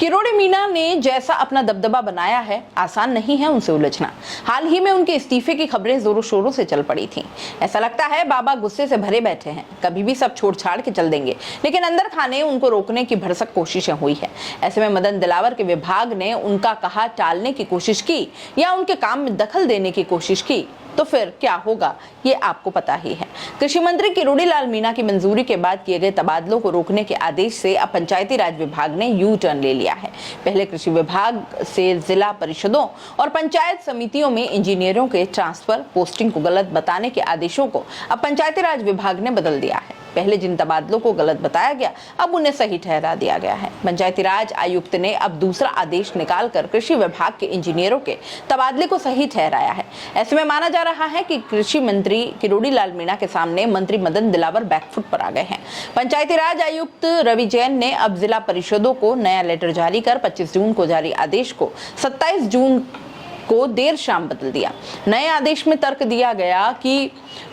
किरोड़ी मीना ने जैसा अपना दबदबा बनाया है, आसान नहीं है उनसे उलझना। हाल ही में उनके इस्तीफे की खबरें जोरों शोरों से चल पड़ी थीं। ऐसा लगता है बाबा गुस्से से भरे बैठे हैं, कभी भी सब छोड़ छाड़ के चल देंगे, लेकिन अंदर खाने उनको रोकने की भरसक कोशिशें हुई है। ऐसे में मदन दिलावर के विभाग ने उनका कहा टालने की कोशिश की या उनके काम में दखल देने की कोशिश की तो फिर क्या होगा ये आपको पता ही है। कृषि मंत्री किरोड़ी लाल मीणा की मंजूरी के बाद किए गए तबादलों को रोकने के आदेश से अब पंचायती राज विभाग ने यू टर्न ले लिया है। पहले कृषि विभाग से जिला परिषदों और पंचायत समितियों में इंजीनियरों के ट्रांसफर पोस्टिंग को गलत बताने के आदेशों को अब पंचायती राज विभाग ने बदल दिया है। पहले जिन तबादलों को गलत बताया गया अब उन्हें सही ठहरा दिया गया है। पंचायती राज आयुक्त ने अब दूसरा आदेश निकालकर कृषि विभाग के इंजीनियरों के तबादले को सही ठहराया है। ऐसे में माना जा रहा है कि कृषि मंत्री किरोड़ी लाल मीणा के सामने मंत्री मदन दिलावर बैकफुट पर आ गए हैं। पंचायती राज आयुक्त रवि जैन ने अब जिला परिषदों को नया लेटर जारी कर 25 जून को जारी आदेश को 27 जून को देर शाम बदल दिया। नए आदेश में तर्क दिया गया कि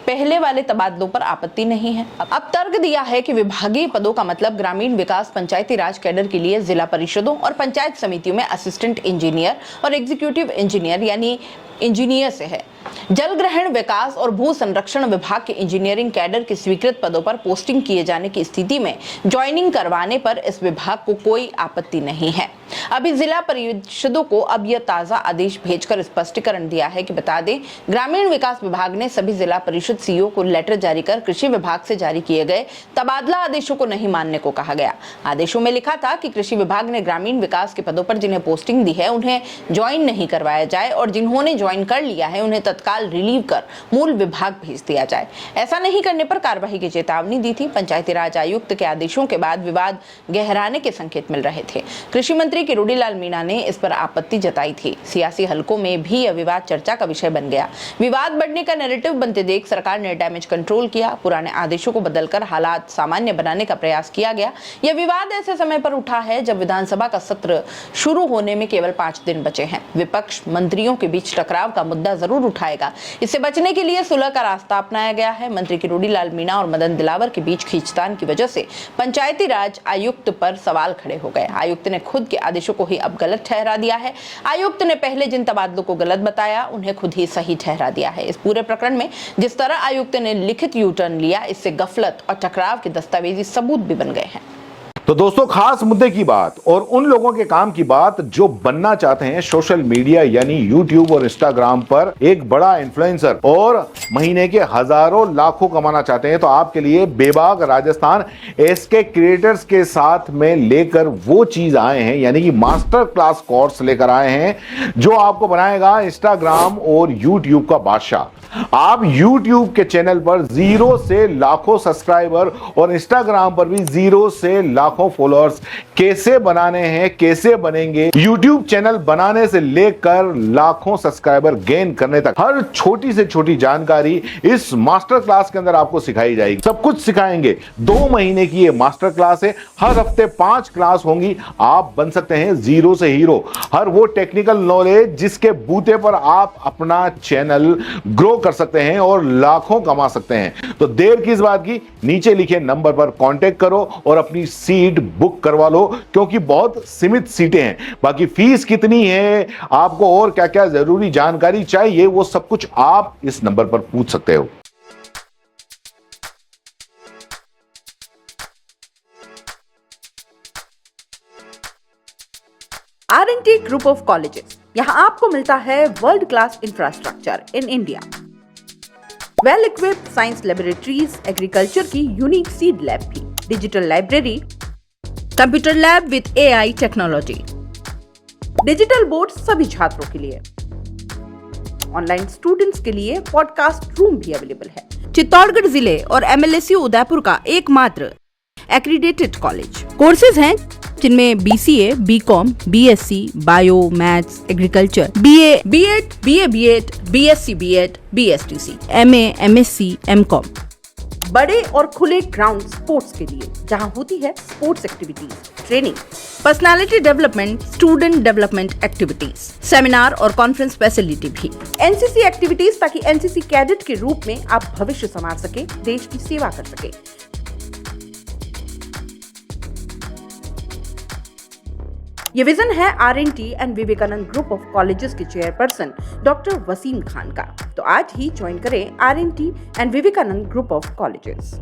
पहले वाले तबादलों पर आपत्ति नहीं है। अब तर्क दिया है कि विभागीय पदों का मतलब ग्रामीण विकास पंचायती राज कैडर के लिए जिला परिषदों और पंचायत समितियों में असिस्टेंट इंजीनियर और एग्जीक्यूटिव इंजीनियर यानी इंजीनियर से है। जल ग्रहण विकास और भू संरक्षण विभाग के इंजीनियरिंग कैडर के स्वीकृत पदों पर पोस्टिंग किए जाने की स्थिति में ज्वाइनिंग करवाने पर इस विभाग को कोई आपत्ति नहीं है। अभी जिला परिषदों को अब यह ताजा आदेश भेजकर स्पष्टीकरण दिया है कि बता दें, ग्रामीण विकास विभाग ने सभी जिला परिषद सीईओ को लेटर जारी कर कृषि विभाग से जारी किए गए तबादला आदेशों को नहीं मानने को कहा गया। आदेशों में लिखा था कि कृषि विभाग ने ग्रामीण विकास के पदों पर जिन्हें पोस्टिंग दी है उन्हें ज्वाइन नहीं करवाया जाए और जिन्होंने ज्वाइन कर लिया है उन्हें तत्काल रिलीव कर मूल विभाग भेज दिया जाए। ऐसा नहीं करने पर कार्रवाई की चेतावनी दी थी। पंचायती राज आयुक्त के आदेशों के बाद विवाद गहराने के संकेत मिल रहे थे। कृषि मंत्री किरोड़ी लाल मीणा ने इस पर आपत्ति जताई थी। सियासी हलकों में भी यह विवाद चर्चा का विषय बन गया। विवाद बढ़ने का नैरेटिव बनते देख सरकार ने डैमेज कंट्रोल किया। पुराने आदेशों को बदलकर हालात सामान्य बनाने का प्रयास किया गया। यह विवाद ऐसे समय पर उठा है जब विधानसभा का सत्र शुरू होने में केवल 5 दिन बचे हैं। विपक्ष मंत्रियों के बीच टकराव का मुद्दा जरूर उठाएगा। इससे बचने के लिए सुलह का रास्ता अपनाया गया है। मंत्री किरोड़ी लाल मीणा और मदन दिलावर के बीच खींचतान की वजह से पंचायती राज आयुक्त पर सवाल खड़े हो गए। आयुक्त ने खुद के आदेशों को ही अब गलत ठहरा दिया है। आयुक्त ने पहले जिन तबादलों को गलत बताया उन्हें खुद ही सही ठहरा दिया है। इस पूरे प्रकरण में जिस तरह आयुक्त ने लिखित यू टर्न लिया, इससे गफलत और टकराव के दस्तावेजी सबूत भी बन गए हैं। तो दोस्तों, खास मुद्दे की बात और उन लोगों के काम की बात जो बनना चाहते हैं सोशल मीडिया यानी यूट्यूब और इंस्टाग्राम पर एक बड़ा इन्फ्लुएंसर और महीने के हजारों लाखों कमाना चाहते हैं। तो आपके लिए बेबाक राजस्थान एसके क्रिएटर्स के साथ में लेकर वो चीज आए हैं, यानी कि मास्टर क्लास कोर्स लेकर आए हैं जो आपको बनाएगा इंस्टाग्राम और यूट्यूब का बादशाह। आप YouTube के चैनल पर 0 से लाखों सब्सक्राइबर और Instagram पर भी 0 से लाखों फॉलोअर्स कैसे बनाने हैं, कैसे बनेंगे, YouTube चैनल बनाने से लेकर लाखों सब्सक्राइबर गेन करने तक हर छोटी से छोटी जानकारी इस मास्टर क्लास के अंदर आपको सिखाई जाएगी। सब कुछ सिखाएंगे। 2 महीने की ये मास्टर क्लास है। हर हफ्ते 5 क्लास होंगी। आप बन सकते हैं 0 से हीरो। हर वो टेक्निकल नॉलेज जिसके बूते पर आप अपना चैनल ग्रो कर सकते हैं और लाखों कमा सकते हैं। तो देर किस बात की, नीचे लिखे नंबर पर कांटेक्ट करो और अपनी सीट बुक करवा लो, क्योंकि बहुत सीमित सीटें हैं। बाकी फीस कितनी है, आपको और क्या क्या जरूरी जानकारी चाहिए, वो सब कुछ आप इस नंबर पर पूछ सकते हो। R&T ग्रुप ऑफ कॉलेजेस, यहां आपको मिलता है world class infrastructure in India, well equipped science laboratories, agriculture की यूनिक सीड लैब भी, digital library, computer lab with AI technology, digital board सभी छात्रों के लिए, ऑनलाइन स्टूडेंट्स के लिए पॉडकास्ट रूम भी अवेलेबल है। चित्तौड़गढ़ जिले और MLSU उदयपुर का एकमात्र एक्रीडेटेड कॉलेज। कोर्सेज हैं जिनमें BCA, BCom, BSc, bio, maths, agriculture, BA, B.Ed, BA, B.Ed, BSc, B.Ed, BSTC, MA, MSc, MCom। बड़े और खुले ग्राउंड स्पोर्ट्स के लिए, जहां होती है sports activities, training, personality development, student development activities, seminar और कॉन्फ्रेंस फैसिलिटी भी, NCC एक्टिविटीज, ताकि NCC कैडेट के रूप में आप भविष्य संवार सके, देश की सेवा कर सके। ये विजन है RNT and Vivekanand group of colleges के चेयरपर्सन डॉक्टर वसीम खान का। तो आज ही ज्वाइन करें RNT and Vivekanand group of colleges.